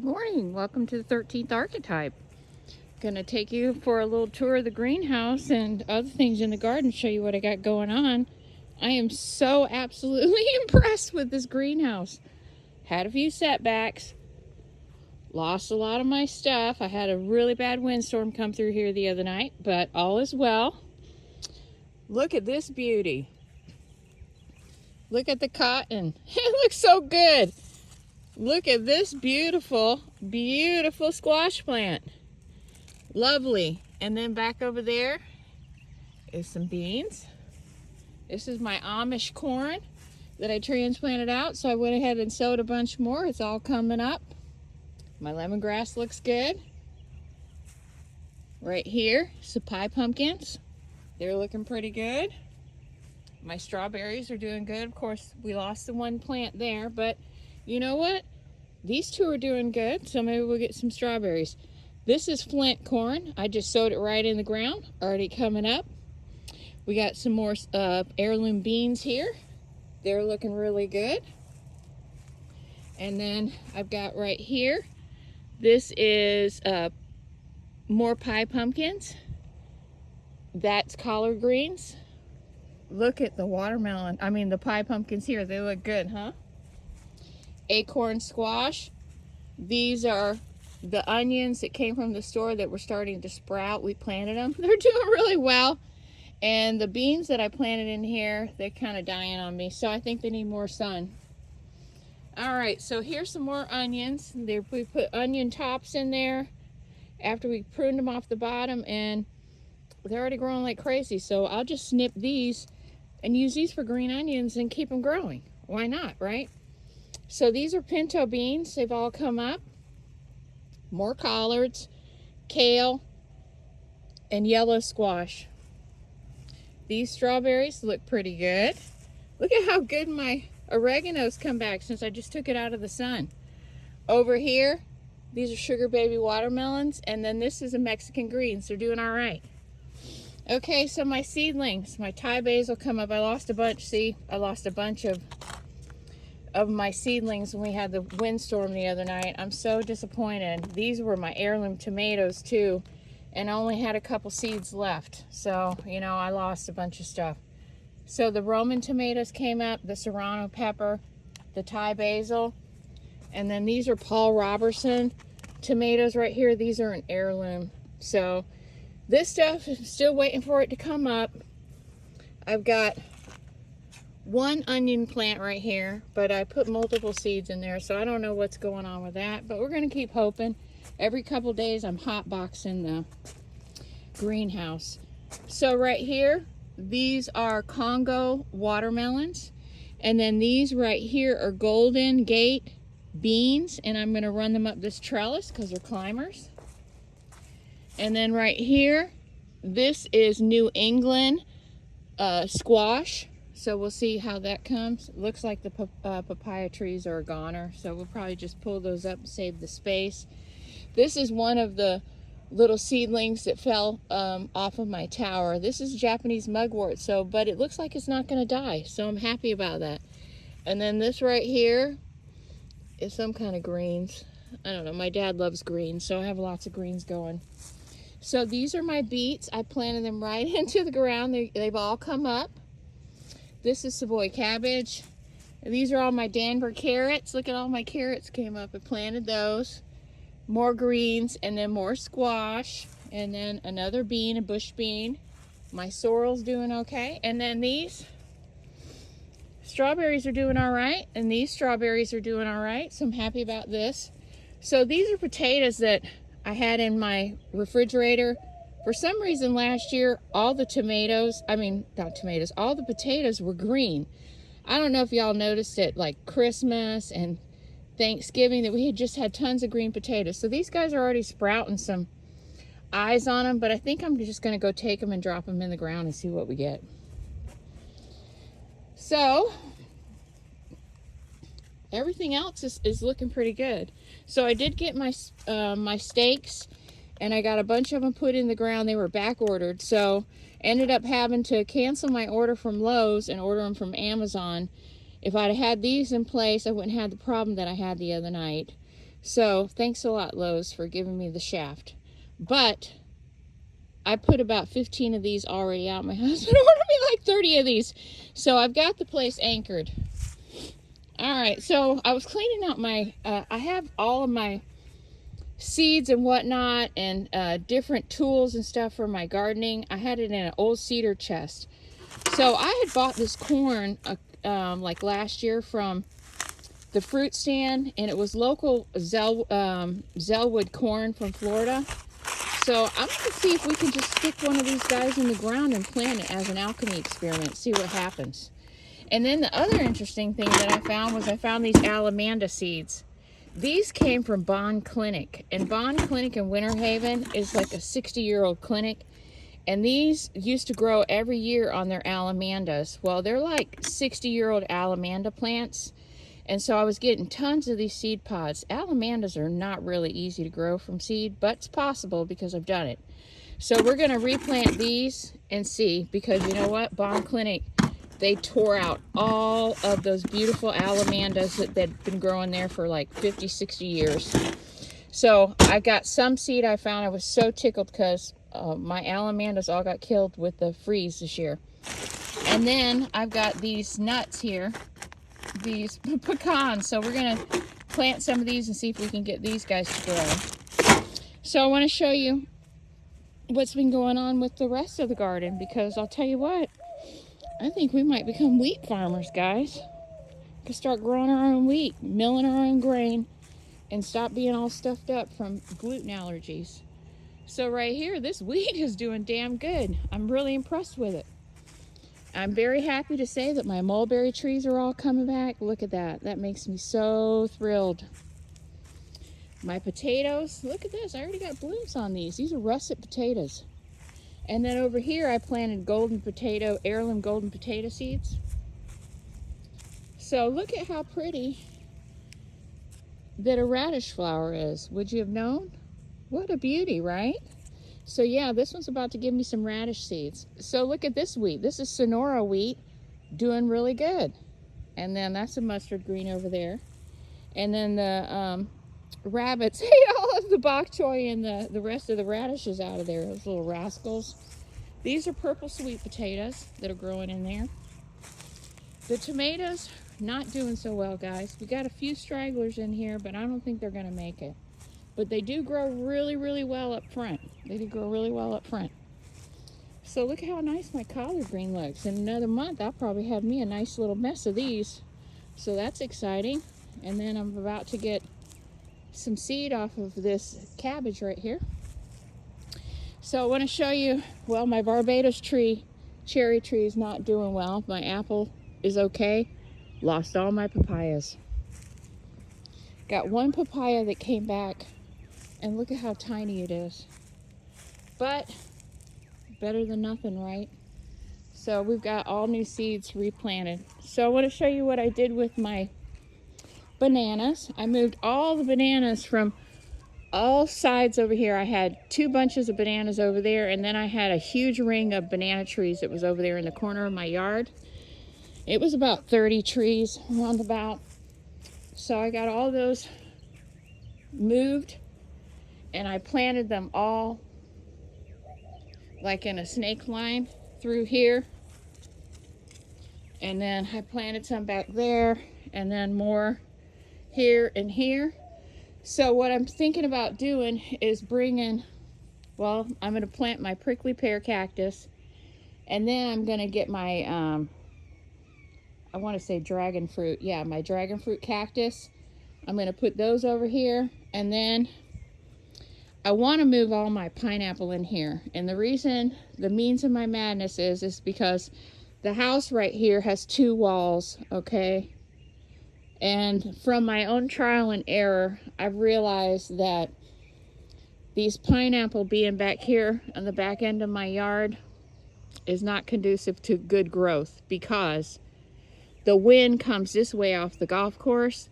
morning. Welcome to the 13th archetype. Gonna take you for a little tour of the greenhouse and other things in the garden, show you what I got going on. I am so absolutely impressed with this greenhouse. Had a few setbacks, lost a lot of my stuff. I had a really bad windstorm come through here the other night, but all is well. Look at this beauty. Look at the cotton. It looks so good. Look at this beautiful, beautiful squash plant. Lovely. And then back over there is some beans. This is my Amish corn that I transplanted out, so I went ahead and sowed a bunch more. It's all coming up. My lemongrass looks good. Right here, some pie pumpkins. They're looking pretty good. My strawberries are doing good. Of course, we lost the one plant there, but you know what? These two are doing good, so maybe we'll get some strawberries. This is flint corn. I just sowed it right in the ground, already coming up. We got some more heirloom beans here. They're looking really good. And then I've got right here, this is more pie pumpkins. That's collard greens. Look at the watermelon. I mean the pie pumpkins here. They look good, huh? Acorn squash. These are the onions that came from the store that were starting to sprout. We planted them. They're doing really well. And the beans that I planted in here, they're kind of dying on me, so I think they need more sun. All right, so here's some more onions. We put onion tops in there after we pruned them off the bottom, and they're already growing like crazy. So I'll just snip these and use these for green onions and keep them growing. Why not, right? So these are pinto beans. They've all come up. More collards, kale, and yellow squash. These strawberries look pretty good. Look at how good my oregano's come back since I just took it out of the sun. Over here, these are sugar baby watermelons, and then this is a Mexican greens. They're doing all right. Okay, so my seedlings, my Thai basil come up. I lost a bunch. See, I lost a bunch of my seedlings when we had the windstorm the other night. I'm so disappointed. These were my heirloom tomatoes too, and I only had a couple seeds left. So, you know, I lost a bunch of stuff. So the Roman tomatoes came up, the serrano pepper, the Thai basil, and then these are Paul Robertson tomatoes right here. These are an heirloom. So this stuff is still waiting for it to come up. I've got one onion plant right here, but I put multiple seeds in there, so I don't know what's going on with that, but we're going to keep hoping. Every couple days I'm hot boxing the greenhouse. So right here, these are Congo watermelons, and then these right here are Golden Gate beans, and I'm going to run them up this trellis because they're climbers. And then right here, this is New England squash. So we'll see how that comes. It looks like the papaya trees are a goner, so we'll probably just pull those up and save the space. This is one of the little seedlings that fell off of my tower. This is Japanese mugwort, but it looks like it's not going to die, so I'm happy about that. And then this right here is some kind of greens. I don't know, my dad loves greens, so I have lots of greens going. So these are my beets. I planted them right into the ground. They've all come up. This is Savoy cabbage. And these are all my Denver carrots. Look at all my carrots came up. I planted those. More greens, and then more squash, and then another bean, a bush bean. My sorrel's doing okay. And then these strawberries are doing all right, and these strawberries are doing all right, so I'm happy about this. So these are potatoes that I had in my refrigerator. For some reason last year, all the all the potatoes were green. I don't know if y'all noticed it, like Christmas and Thanksgiving, that we had just had tons of green potatoes. So these guys are already sprouting some eyes on them, but I think I'm just going to go take them and drop them in the ground and see what we get. So everything else is looking pretty good. So I did get my my stakes, and I got a bunch of them put in the ground. They were back ordered, so ended up having to cancel my order from Lowe's and order them from Amazon. If I'd had these in place, I wouldn't have the problem that I had the other night. So thanks a lot, Lowe's, for giving me the shaft. But I put about 15 of these already out. My husband ordered me like 30 of these. So I've got the place anchored. All right, so I was cleaning out my, I have all of my seeds and whatnot and different tools and stuff for my gardening. I had it in an old cedar chest. So I had bought this corn like last year from the fruit stand, and it was local Zellwood corn from Florida. So I'm going to see if we can just stick one of these guys in the ground and plant it as an alchemy experiment, see what happens. And then the other interesting thing that I found was I found these alamanda seeds. These came from Bond Clinic, and Bond Clinic in Winter Haven is like a 60-year-old clinic, and these used to grow every year on their alamandas. Well, they're like 60-year-old alamanda plants, and so I was getting tons of these seed pods. Alamandas are not really easy to grow from seed, but it's possible because I've done it. So we're going to replant these and see, because you know what? Bond Clinic, they tore out all of those beautiful alamandas that had been growing there for like 50, 60 years. So I got some seed I found. I was so tickled because my alamandas all got killed with the freeze this year. And then I've got these nuts here, these pecans. So we're going to plant some of these and see if we can get these guys to grow. So I want to show you what's been going on with the rest of the garden, because I'll tell you what, I think we might become wheat farmers, guys. We can start growing our own wheat, milling our own grain, and stop being all stuffed up from gluten allergies. So right here, this wheat is doing damn good. I'm really impressed with it. I'm very happy to say that my mulberry trees are all coming back. Look at that. That makes me so thrilled. My potatoes, look at this. I already got blooms on these. These are russet potatoes. And then over here, I planted heirloom golden potato seeds. So look at how pretty that a radish flower is. Would you have known? What a beauty, right? So yeah, this one's about to give me some radish seeds. So look at this wheat. This is Sonora wheat, doing really good. And then that's a mustard green over there. And then the rabbits ate all of the bok choy and the rest of the radishes out of there, those little rascals. These are purple sweet potatoes that are growing in there. The tomatoes, not doing so well, guys. We got a few stragglers in here, but I don't think they're going to make it. But they do grow really, really well up front. They do grow really well up front. So look how nice my collard green looks. In another month, I'll probably have me a nice little mess of these. So that's exciting. And then I'm about to get some seed off of this cabbage right here. So I want to show you, well, my Barbados cherry tree is not doing well. My apple is okay. Lost all my papayas. Got one papaya that came back, and look at how tiny it is. But better than nothing, right? So we've got all new seeds replanted. So I want to show you what I did with my bananas. I moved all the bananas from all sides over here. I had 2 bunches of bananas over there, and then I had a huge ring of banana trees that was over there in the corner of my yard. It was about 30 trees roundabout. So I got all those moved, and I planted them all like in a snake line through here. And then I planted some back there, and then more here and here. So what I'm thinking about doing is bringing, well, I'm going to plant my prickly pear cactus, and then I'm going to get my, I want to say dragon fruit. Yeah, my dragon fruit cactus. I'm going to put those over here, and then I want to move all my pineapple in here. And the reason, the means of my madness is because the house right here has 2 walls, okay? And from my own trial and error, I've realized that these pineapple being back here on the back end of my yard is not conducive to good growth, because the wind comes this way off the golf course,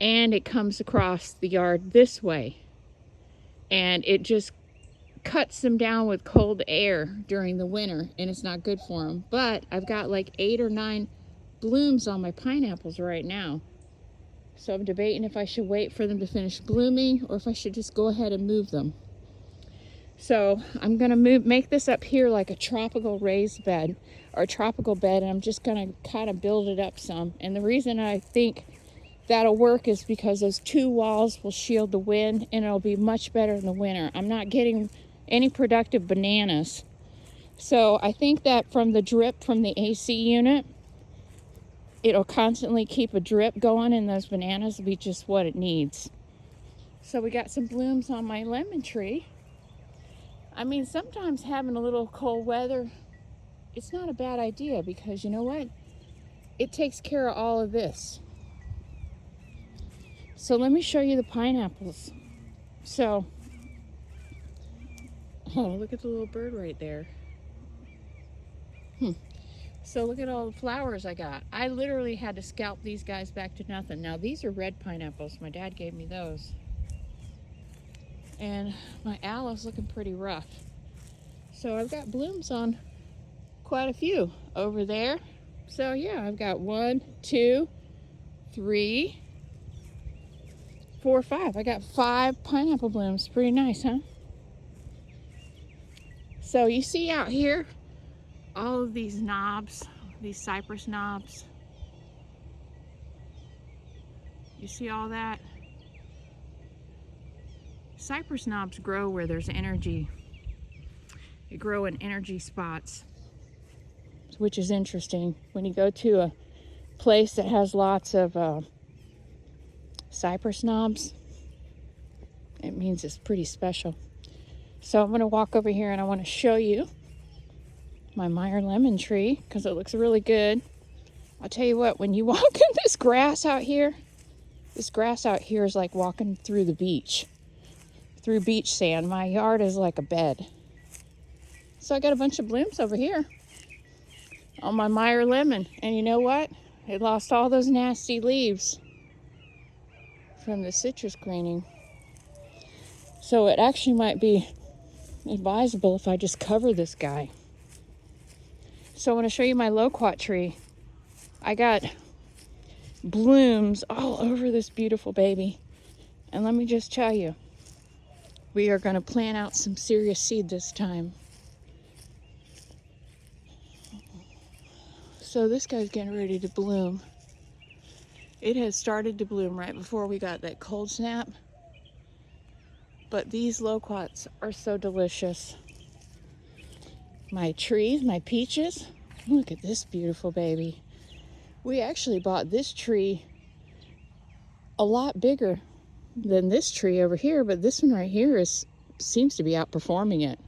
and it comes across the yard this way. And it just cuts them down with cold air during the winter, and it's not good for them. But I've got like 8 or 9 blooms on my pineapples right now. So I'm debating if I should wait for them to finish blooming or if I should just go ahead and move them. So I'm going to make this up here like a tropical raised bed or a tropical bed, and I'm just going to kind of build it up some. And the reason I think that'll work is because those two walls will shield the wind, and it'll be much better in the winter. I'm not getting any productive bananas. So I think that from the drip from the AC unit, it'll constantly keep a drip going, and those bananas will be just what it needs. So we got some blooms on my lemon tree. I mean, sometimes having a little cold weather, it's not a bad idea, because you know what? It takes care of all of this. So let me show you the pineapples. So, oh, look at the little bird right there. So look at all the flowers I got. I literally had to scalp these guys back to nothing. Now these are red pineapples. My dad gave me those. And my aloe's looking pretty rough. So I've got blooms on quite a few over there. So yeah, I've got 1, 2, 3, 4, 5. I got 5 pineapple blooms. Pretty nice, huh? So you see out here all of these knobs, these cypress knobs. You see all that? Cypress knobs grow where there's energy. They grow in energy spots, which is interesting. When you go to a place that has lots of cypress knobs, it means it's pretty special. So I'm going to walk over here and I want to show you my Meyer lemon tree because it looks really good. I'll tell you what, when you walk in this grass out here is like walking through the beach, through beach sand. My yard is like a bed. So I got a bunch of blooms over here on my Meyer lemon. And you know what? It lost all those nasty leaves from the citrus greening. So it actually might be advisable if I just cover this guy. So I want to show you my loquat tree. I got blooms all over this beautiful baby. And let me just tell you, we are going to plant out some serious seed this time. So this guy's getting ready to bloom. It has started to bloom right before we got that cold snap. But these loquats are so delicious. My trees, my peaches. Look at this beautiful baby. We actually bought this tree a lot bigger than this tree over here, but this one right here seems to be outperforming it.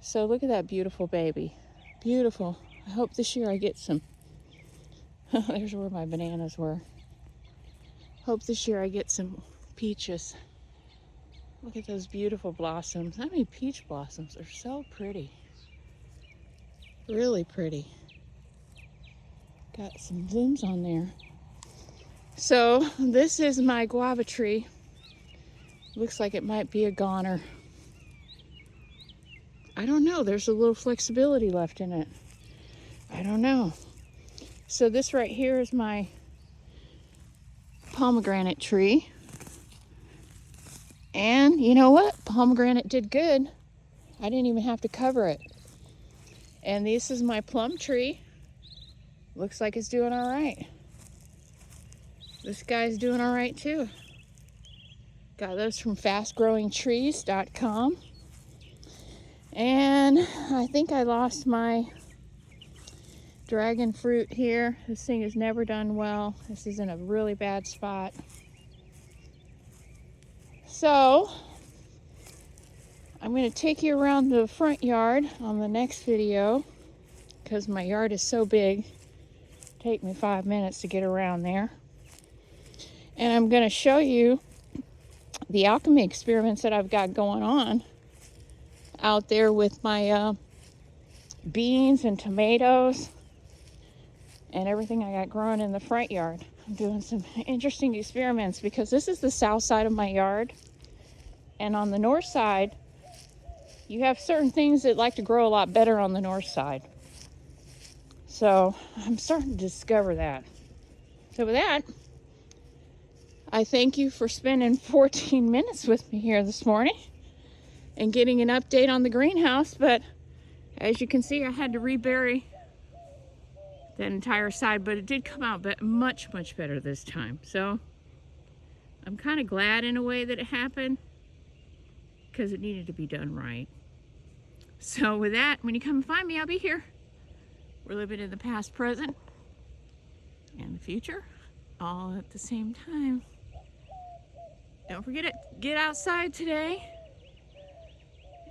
So look at that beautiful baby. Beautiful. I hope this year I get some. There's where my bananas were. Hope this year I get some peaches. Look at those beautiful blossoms. I mean, peach blossoms are so pretty. Really pretty. Got some blooms on there. So this is my guava tree. Looks like it might be a goner. I don't know. There's a little flexibility left in it. I don't know. So this right here is my pomegranate tree. And you know what? Pomegranate did good. I didn't even have to cover it. And this is my plum tree. Looks like it's doing all right. This guy's doing all right too. Got those from fastgrowingtrees.com. And I think I lost my dragon fruit here. This thing has never done well. This is in a really bad spot. So I'm going to take you around the front yard on the next video because my yard is so big. Take me 5 minutes to get around there. And I'm going to show you the alchemy experiments that I've got going on out there with my beans and tomatoes and everything I got growing in the front yard. I'm doing some interesting experiments because this is the south side of my yard. And on the north side, you have certain things that like to grow a lot better on the north side. So I'm starting to discover that. So with that, I thank you for spending 14 minutes with me here this morning and getting an update on the greenhouse. But as you can see, I had to rebury that entire side, but it did come out much better this time. So I'm kind of glad in a way that it happened, because it needed to be done right. So with that, when you come and find me, I'll be here. We're living in the past, present, and the future, all at the same time. Don't forget it. Get outside today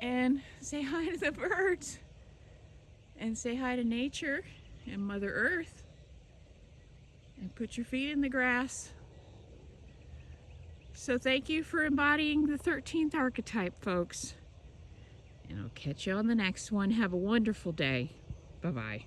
and say hi to the birds and say hi to nature and Mother Earth, and put your feet in the grass. So thank you for embodying the 13th archetype, folks. And I'll catch you on the next one. Have a wonderful day. Bye-bye.